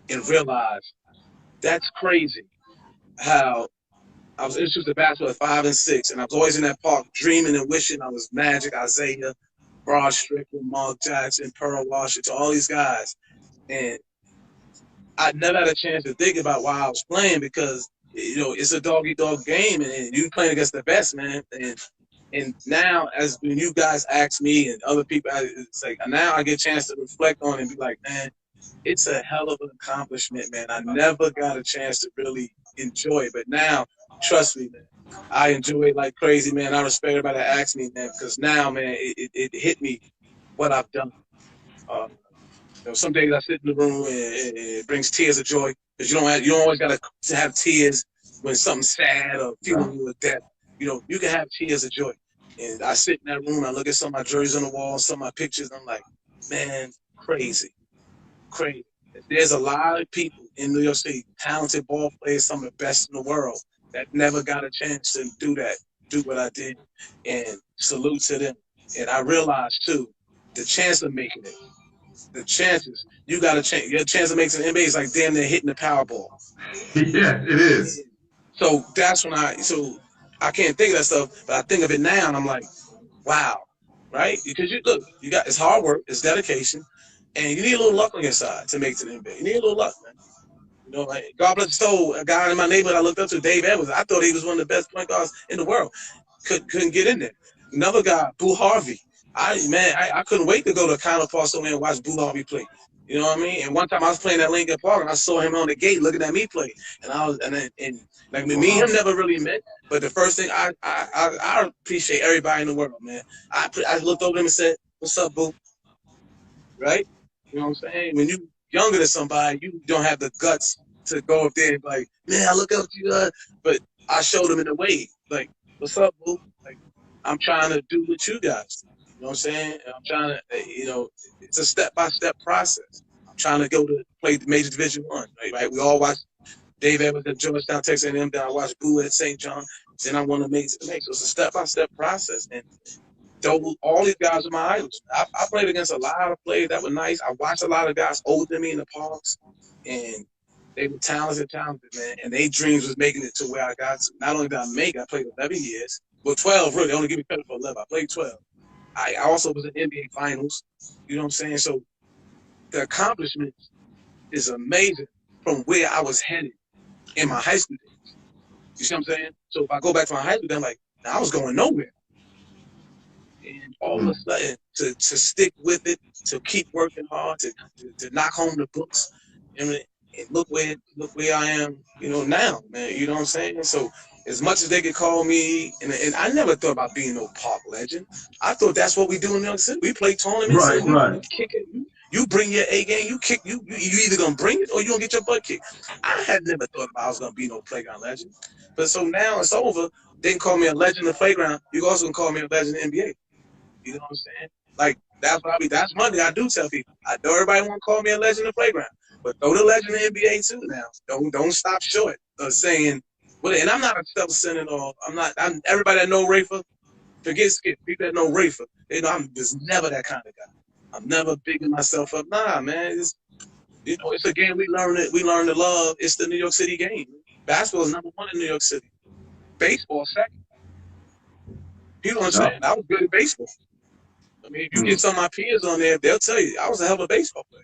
and realize that's crazy how I was introduced to basketball at 5 and 6, and I was always in that park dreaming and wishing I was Magic, Isaiah, Broad Strickland, Mark Jackson, Pearl Washington, all these guys. And I never had a chance to think about why I was playing, because, it's a dog-eat-dog game, and you playing against the best, man. And now, as when you guys ask me and other people, it's like now I get a chance to reflect on it and be like, man, it's a hell of an accomplishment, man. I never got a chance to really enjoy it. But now, trust me, man, I enjoy it like crazy, man. I respect everybody that asks me, man, because now, man, it hit me what I've done. Some days I sit in the room and it brings tears of joy, because you don't always got to have tears when something's sad or feeling with death. You can have tears of joy. And I sit in that room, I look at some of my jerseys on the wall, some of my pictures, and I'm like, man, crazy. There's a lot of people in New York City, talented ball players, some of the best in the world, that never got a chance to do what I did. And salute to them. And I realized, too, the chance of making it, the chances, you got to change. Your chance of making the NBA is like damn near hitting the Powerball. Yeah, it is. So that's when I can't think of that stuff, but I think of it now, and I'm like, wow, right? Because it's hard work, it's dedication, and you need a little luck on your side to make it to the NBA. You need a little luck, man. Like God bless his soul, a guy in my neighborhood I looked up to, Dave Edwards. I thought he was one of the best point guards in the world. Couldn't get in there. Another guy, Boo Harvey. I couldn't wait to go to Connell Park somewhere and watch Boo Harvey play. You know what I mean? And one time I was playing at Lincoln Park, and I saw him on the gate looking at me play, and like me and him never really met. But the first thing I appreciate everybody in the world, man. I looked over him and said, "What's up, Boo?" Right? You know what I'm saying? When you younger than somebody, you don't have the guts to go up there and be like, "Man, I look up to you." But I showed him in a way, like, "What's up, Boo?" Like, I'm trying to do what you guys do. You know what I'm saying? I'm trying to, it's a step-by-step process. I'm trying to go to play the Major Division I, right? We all watch Dave Evans at Georgetown, Texas A&M, then I watch Boo at St. John, then I want to make it to the next. So it's a step-by-step process. And all these guys are my idols. I played against a lot of players that were nice. I watched a lot of guys older than me in the parks, and they were talented, man. And their dreams was making it to where I got to. Not only did I make it, I played 11 years. Well, 12, really. They only give me credit for 11. I played 12. I also was in NBA Finals. You know what I'm saying? So the accomplishment is amazing from where I was headed in my high school days. You see what I'm saying? So if I go back to my high school, I'm like, I was going nowhere. And all of a sudden, to stick with it, to keep working hard, to knock home the books, and look where I am, now, man. You know what I'm saying? So as much as they could call me, and I never thought about being no park legend. I thought that's what we do in New York City. We play tournaments. Right. We kick it. You bring your A game. You kick. You either gonna bring it or you gonna get your butt kicked. I had never thought about I was gonna be no playground legend. But so now it's over. They can call me a legend in the playground. You also can call me a legend in the NBA. You know what I'm saying? Like that's one thing I do tell people. I know everybody want to call me a legend in the playground, but throw the legend in the NBA too now. Don't stop short of saying. Well, and I'm not a self-centered or I'm everybody that know Rafer, forget Skip. People that know Rafer, I'm just never that kind of guy. I'm never bigging myself up. Nah, man. It's a game we learn to love. It's the New York City game. Basketball is number 1 in New York City. Baseball second. People understand. I was good at baseball. I mean, if you get some of my peers on there, they'll tell you I was a hell of a baseball player.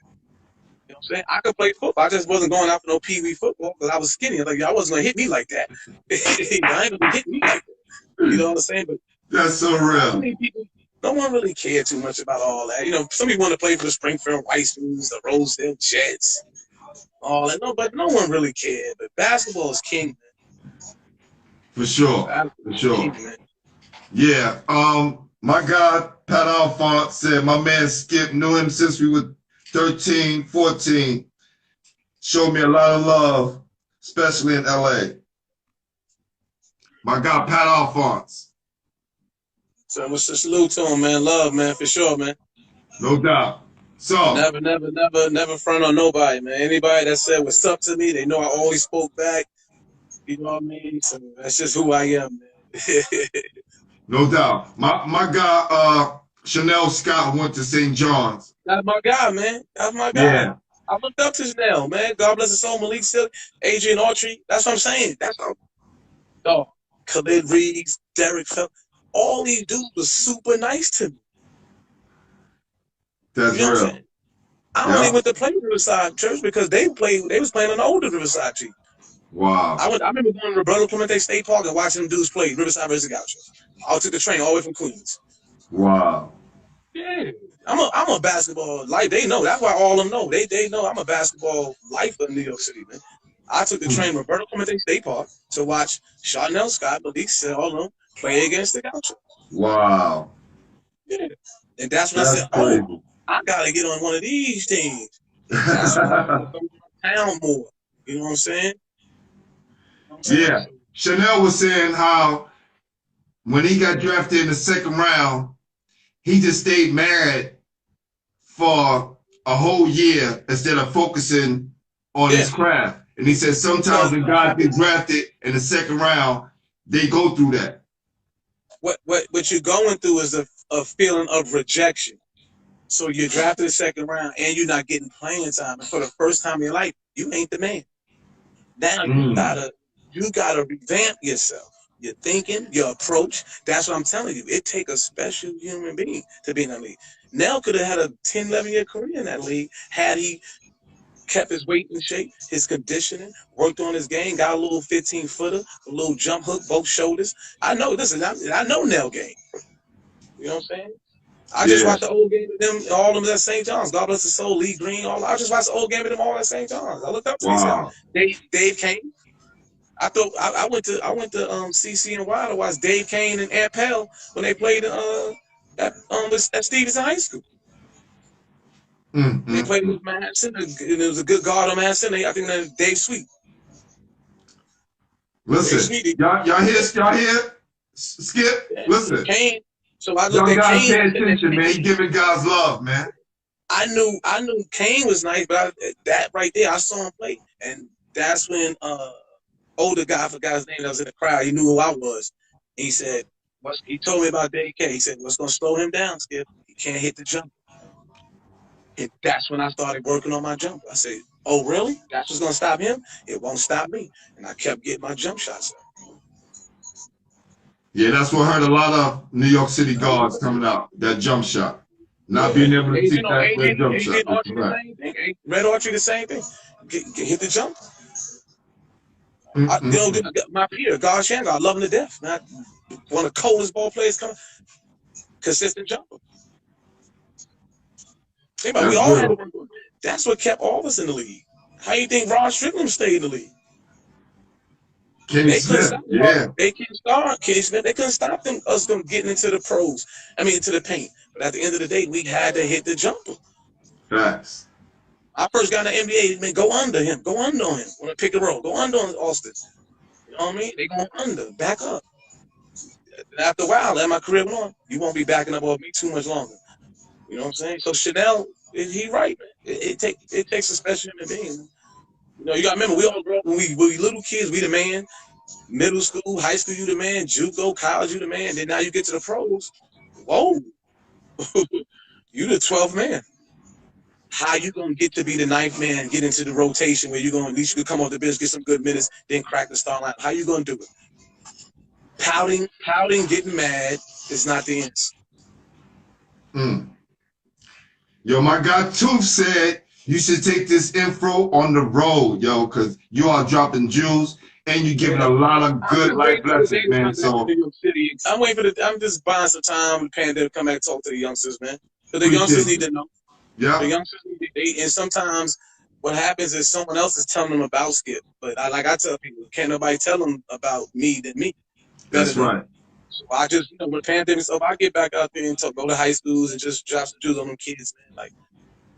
You know what I'm saying? I could play football. I just wasn't going out for no pee-wee football because I was skinny. Like, y'all wasn't going to hit me like that. Y'all ain't going to hit me like that. You know what I'm saying? But That's so real. no one really cared too much about all that. You know, some people want to play for the Springfield Weissmans, the Rosedale Jets, all that. No, but no one really cared. But basketball is king, man. For sure. Basketball For sure. King, man. Yeah. My guy, Pat Alfont, said my man Skip knew him since we were 13, 14. Showed me a lot of love, especially in LA. My guy, Pat Alfont. So what's the salute to him, man? Love, man, for sure, man. No doubt. So Never front on nobody, man. Anybody that said what's up to me, they know I always spoke back. You know what I mean? So that's just who I am, man. no doubt. My guy, Chanel Scott, went to St. John's. That's my guy, man. That's my guy. Yeah. I looked up to Chanel, man. God bless his soul, Malik Silly, Adrian Autry. That's what I'm saying. That's all. Oh, Khalid Reeves, Derek Fell. All these dudes was super nice to me. That's you know real. I only went to play Riverside Church because they was playing on the older Riverside team. Wow. I remember going to Roberto Clemente State Park and watching them dudes play Riverside versus Gauchos. I took the train all the way from Queens. Wow. Yeah. I'm a basketball life. They know. That's why all of them know. They know I'm a basketball lifer in New York City, man. I took the train Roberto Clemente State Park to watch Chanel Scott, Malik Silly, all of them play against the Gauchos. Wow. Yeah. And that's when I said, oh, I gotta get on one of these teams. That's when I come town more. You know what I'm saying? Yeah. Chanel was saying how when he got drafted in the second round, he just stayed married for a whole year instead of focusing on his craft. And he said sometimes when guys get drafted in the second round, they go through that. What you're going through is a feeling of rejection. So you're drafted the second round and you're not getting playing time. And for the first time in your life, you ain't the man. Now you gotta revamp yourself. Your thinking, your approach. That's what I'm telling you. It takes a special human being to be in that league. Nell could have had a 10, 11-year career in that league had he kept his weight in shape, his conditioning, worked on his game, got a little 15-footer, a little jump hook, both shoulders. I know, listen, I know Nell game. You know what I'm saying? I just watched the old game with them, all of them at St. John's. God bless his soul, Lee Green, I just watched the old game with them all at St. John's. I looked up to these guys. Dave Kane. I went to CCNY to watch Dave Kane and Ant Pell when they played at Stevenson High School. They played with Manhattan, and it was a good guard on Manhattan. I think that was Dave Sweet. Listen, y'all hear? Skip, listen. Kane. So I looked at Kane. Pay attention, man. He giving guys love, man. I knew Kane was nice, but that right there, I saw him play, and that's when older guy, I forgot his name, that was in the crowd. He knew who I was. He said, he told me about Dave K. He said, what's going to slow him down, Skip? He can't hit the jump. And that's when I started working on my jump. I said, oh, really? That's what's going to stop him? It won't stop me. And I kept getting my jump shots up. Yeah, that's what hurt a lot of New York City guards coming out, that jump shot. Not being able to take that jump shot. Red Archery, the same thing. Hit the jump. My peer, God Shango, I love him to death. Man. One of the coldest ball players coming. Consistent jumper. We all had to work on. That's what kept all of us in the league. How you think Ron Strickland stayed in the league? Kenny Smith, Kenny Smith. They couldn't stop us from getting into the pros. Into the paint. But at the end of the day, we had to hit the jumper. Facts. I first got in the NBA, man, go under him. Go under on him. When I pick and roll, go under on Austin. You know what I mean? They going under, back up. And after a while, as my career went on, you won't be backing up off me too much longer. You know what I'm saying? So Chanel, he right, man. It takes a special human being. You know, you got to remember, we all grew up when we little kids, we the man. Middle school, high school, you the man. JUCO, college, you the man. Then now you get to the pros. Whoa. You the 12th man. How you gonna get to be the 9th man, get into the rotation where you're gonna at least you could come off the bench, get some good minutes, then crack the star line? How you gonna do it? Pouting, getting mad is not the answer. Yo, my guy Tooth said You should take this info on the road, yo, because you are dropping jewels and you're giving a lot of I'm good just life waiting for the day lessons, to man. come back to So New York City. I'm waiting for the. I'm just buying some time with the pandemic to come back and talk to the youngsters, man. Because the youngsters appreciate need you. to know. The Yeah, youngsters need to, and sometimes what happens is someone else is telling them about Skip. But like I tell people, can't nobody tell them about me than me, better that's than me. right. So I just, when the pandemic's over, I get back out there and go to high schools and just drop some jewels on them kids, man. Like,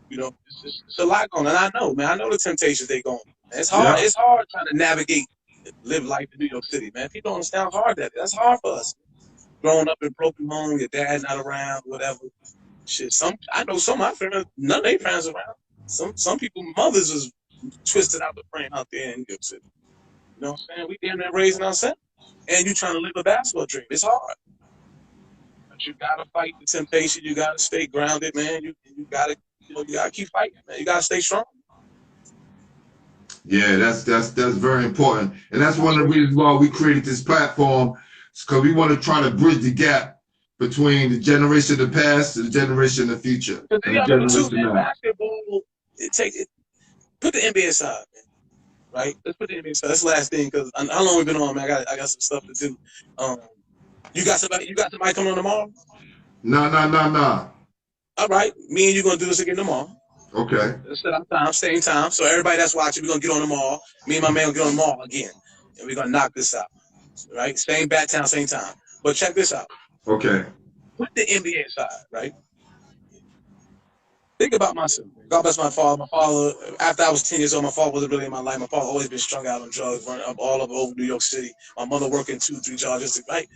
it's a lot going on. And I know, man, I know the temptations they going through. It's hard. Yeah, It's hard trying to navigate, live life in New York City, man. People don't understand how hard that is. That's hard for us. Growing up in a broken home, your dad not around, whatever. Shit, I know some of my friends, none of their parents around. Some people, mothers was twisted out the frame out there in New York City. You know what I'm saying? We damn near raising ourselves. And you trying to live a basketball dream. It's hard. But you gotta fight the temptation. You gotta stay grounded, man. You gotta you gotta keep fighting, man. You gotta stay strong. yeah, that's very important, and that's one of the reasons why we created this platform, because we want to try to bridge the gap between the generation of the past and the generation of the future, Because and you the gotta remember too, generation man, now. basketball, put the NBA aside, man. Right? Let's put the NBA aside. That's the last thing, because how long we been on, man? I got some stuff to do. You got somebody coming on tomorrow? Nah. All right, me and you gonna do this again tomorrow. Okay. Let's set up time, same time. So everybody that's watching, we're gonna get on tomorrow. Me and my man will get on tomorrow again. And we're gonna knock this out. Right? Same bat town, same time. But check this out. Okay. Put the NBA aside, right? Think about myself. God bless my father. My father, after I was 10 years old, my father wasn't really in my life. My father always been strung out on drugs, running up all over New York City. My mother working 2-3 jobs, right?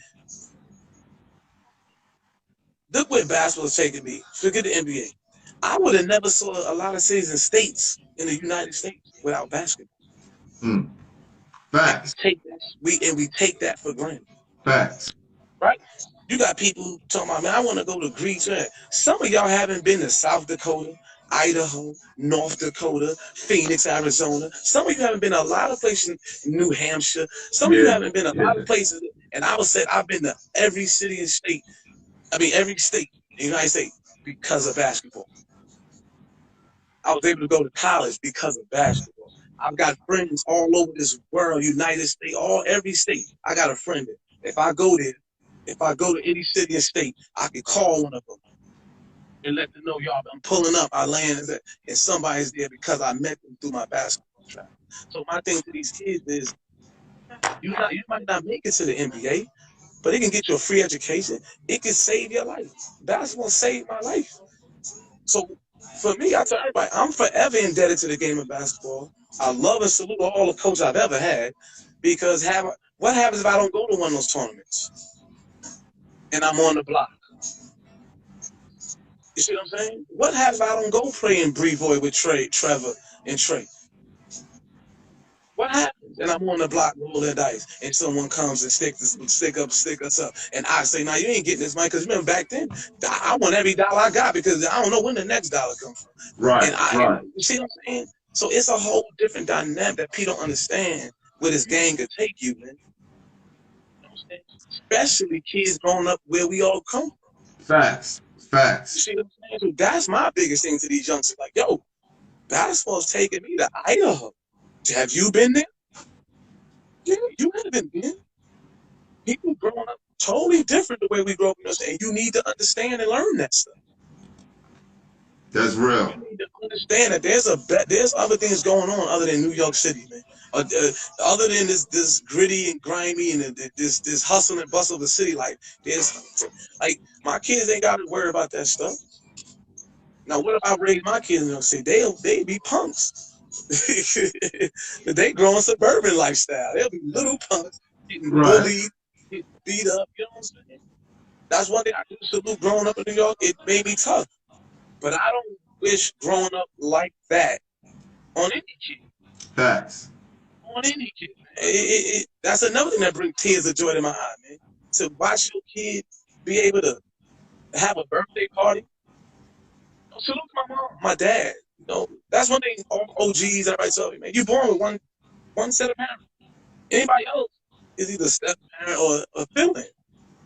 Look where basketball is taking me. Forget the NBA. I would have never saw a lot of cities and states in the United States without basketball. Facts. We take that for granted. Facts. Right? You got people talking about, man, I want to go to Greece. Some of y'all haven't been to South Dakota, Idaho, North Dakota, Phoenix, Arizona. Some of you haven't been to a lot of places in New Hampshire. Some of you haven't been to a lot of places. And I would say I've been to every city and state. Every state in the United States because of basketball. I was able to go to college because of basketball. I've got friends all over this world, United States, every state. I got a friend there. If I go to any city and state, I can call one of them and let them know, y'all, I'm pulling up. I land and somebody's there because I met them through my basketball track. So my thing to these kids is, you might not make it to the NBA, but it can get you a free education. It can save your life. Basketball saved my life. So for me, I tell everybody, I'm forever indebted to the game of basketball. I love and salute all the coaches I've ever had, because what happens if I don't go to one of those tournaments and I'm on the block? You see what I'm saying? What happens if I don't go play in Brevoy with Trevor, and Trey? What happens? And I'm on the block rolling dice, and someone comes and stick us up, and I say, "Now you ain't getting this money," because remember back then, I want every dollar I got because I don't know when the next dollar comes from. Right. And you see what I'm saying? So it's a whole different dynamic that people don't understand where this game could take you, man. You know what I'm saying? Especially kids growing up where we all come from. Facts. You see what I'm saying? So that's my biggest thing to these youngsters. Like, yo, basketball's taking me to Idaho. Have you been there? Yeah, you haven't been. People growing up totally different the way we grow up, and you need to understand and learn that stuff. That's real. You need to understand that there's other things going on other than New York City, man. Other than this gritty and grimy and this hustle and bustle of the city life. There's my kids ain't got to worry about that stuff. Now, what if I raise my kids in New York City? They be punks. They growing suburban lifestyle. They'll be little punks getting bullied, getting beat up. You know what I'm saying? That's one thing I do salute growing up in New York. It made me tough. But I don't wish growing up like that on any kid. Facts. On any kid. That's another thing that brings tears of joy to my eye, man. To watch your kid be able to have a birthday party. Salute my mom, my dad. You know, that's one thing all OGs, everybody tell me, man. You're born with one set of parents. Anybody else is either step parent or a fill-in.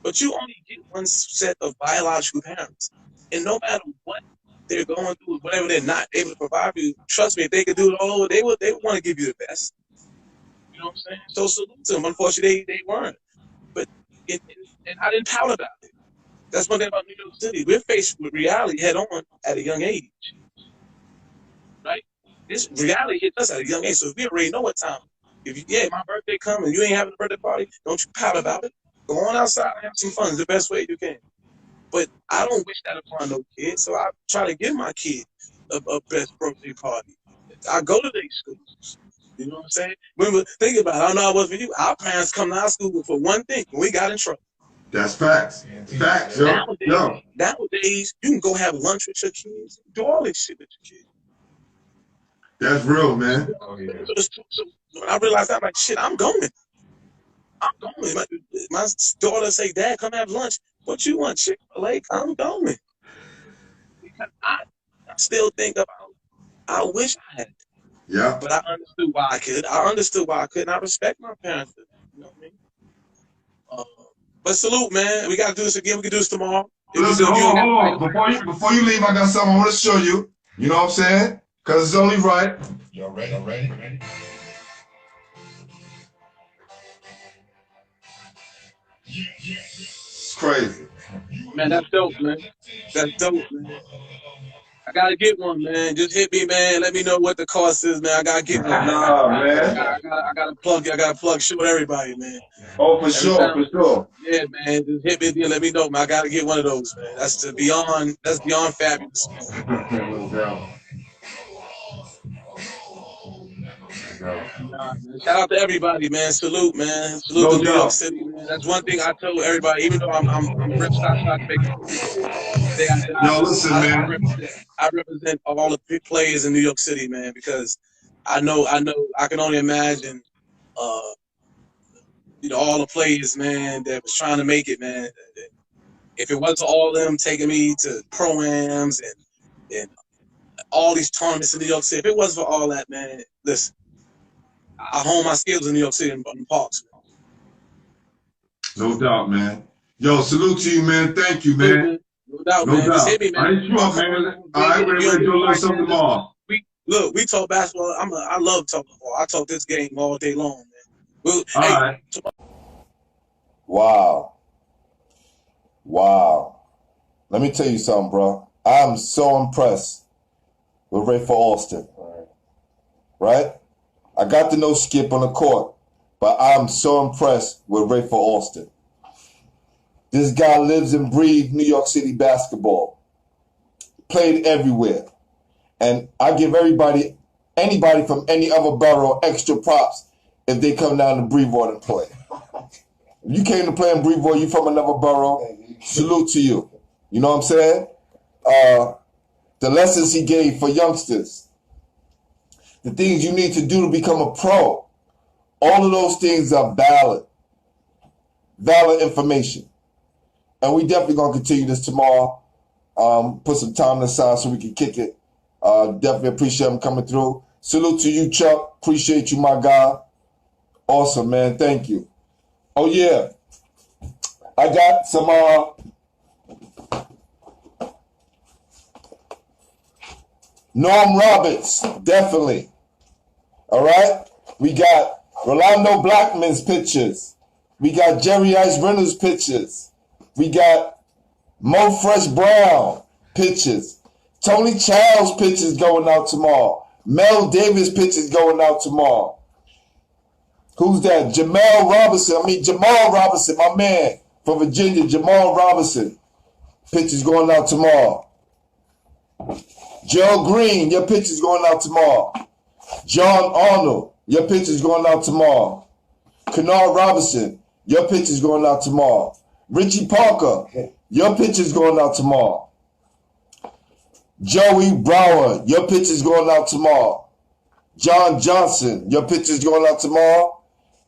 But you only get one set of biological parents. And no matter what they're going through, whatever they're not able to provide for you, trust me, if they could do it all over, they would want to give you the best. You know what I'm saying? So salute to them. Unfortunately, they weren't. But and I didn't pout about it. That's one thing about New York City. We're faced with reality head on at a young age. Right? This reality hit us at a young age, so we already know what time. If my birthday comes and you ain't having a birthday party, don't you pout about it. Go on outside and have some fun. It's the best way you can. But I don't wish that upon no kid, so I try to give my kid a best birthday party. I go to these schools. You know what I'm saying? Remember, think about it. I don't know how it was for you. Our parents come to our school for one thing, when we got in trouble. That's facts. Facts, yo. Nowadays, you can go have lunch with your kids, do all this shit with your kids. That's real, man. Oh, yeah. So when I realized that, I'm like, shit, I'm going. My daughter say, Dad, come have lunch. What you want, Chick-fil-A? I'm going. Because I still think about, I wish I had. Yeah. But I understood why I could. And I respect my parents. You know what I mean? But salute, man. We got to do this again. We can do this tomorrow. Listen, hold on. Before you leave, I got something I want to show you. You know what I'm saying? Because it's only right. Y'all ready? It's crazy. Man, that's dope, man. I gotta get one, man. Just hit me, man. Let me know what the cost is, man. I gotta get one. Nah, man. I gotta plug shit with everybody, man. Oh, for sure. Yeah, man. Just hit me, let me know, man. I gotta get one of those, man. That's beyond fabulous, man. Shout out to everybody, man. Salute, man. Salute to New York City, man. That's one thing I tell everybody, even though I'm rip stock big. Yo, listen, man. I represent all the players in New York City, man, because I can only imagine, all the players, man, that was trying to make it, man. If it wasn't all of them taking me to pro-ams and all these tournaments in New York City, if it wasn't for all that, man, listen, I hone my skills in New York City in the parks. No doubt, man. Yo, salute to you, man. Thank you, man. No doubt, man. Just hit me, man. I ain't sure, man. All right, we're ready to do a little something tomorrow. We talk basketball. I love talking ball. I talk this game all day long, man. All right. Wow. Let me tell you something, bro. I'm so impressed with Rafer Alston. Right? I got to know Skip on the court, but I'm so impressed with Rafer Alston. This guy lives and breathes New York City basketball. Played everywhere. And I give anybody from any other borough extra props if they come down to Brevoort and play. If you came to play in Brevoort, you from another borough, salute to you. You know what I'm saying? The lessons he gave for youngsters. The things you need to do to become a pro. All of those things are valid information. And we definitely going to continue this tomorrow. Put some time aside so we can kick it. Definitely appreciate him coming through. Salute to you, Chuck. Appreciate you, my guy. Awesome, man. Thank you. Oh, yeah. I got some... Norm Roberts, definitely. All right? We got Rolando Blackman's pictures. We got Jerry Ice Reynolds' pictures. We got Mo Fresh Brown pictures. Tony Child's pictures going out tomorrow. Mel Davis pictures going out tomorrow. Who's that? Jamal Robinson, my man from Virginia, Jamal Robinson. Pictures going out tomorrow. Joe Green, your picture's going out tomorrow. John Arnold, your picture's going out tomorrow. Kennard Robinson, your picture's going out tomorrow. Richie Parker, your picture's going out tomorrow. Joey Brower, your picture's going out tomorrow. John Johnson, your picture's going out tomorrow.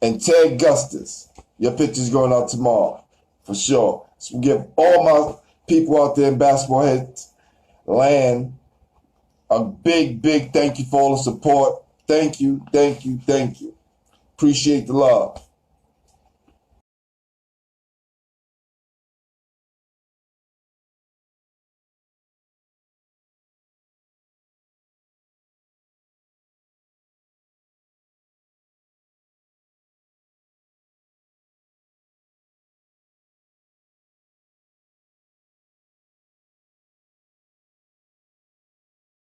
And Ted Gustus, your picture's going out tomorrow. For sure. So we give all my people out there in basketball heads land a big, big thank you for all the support. Thank you. Appreciate the love.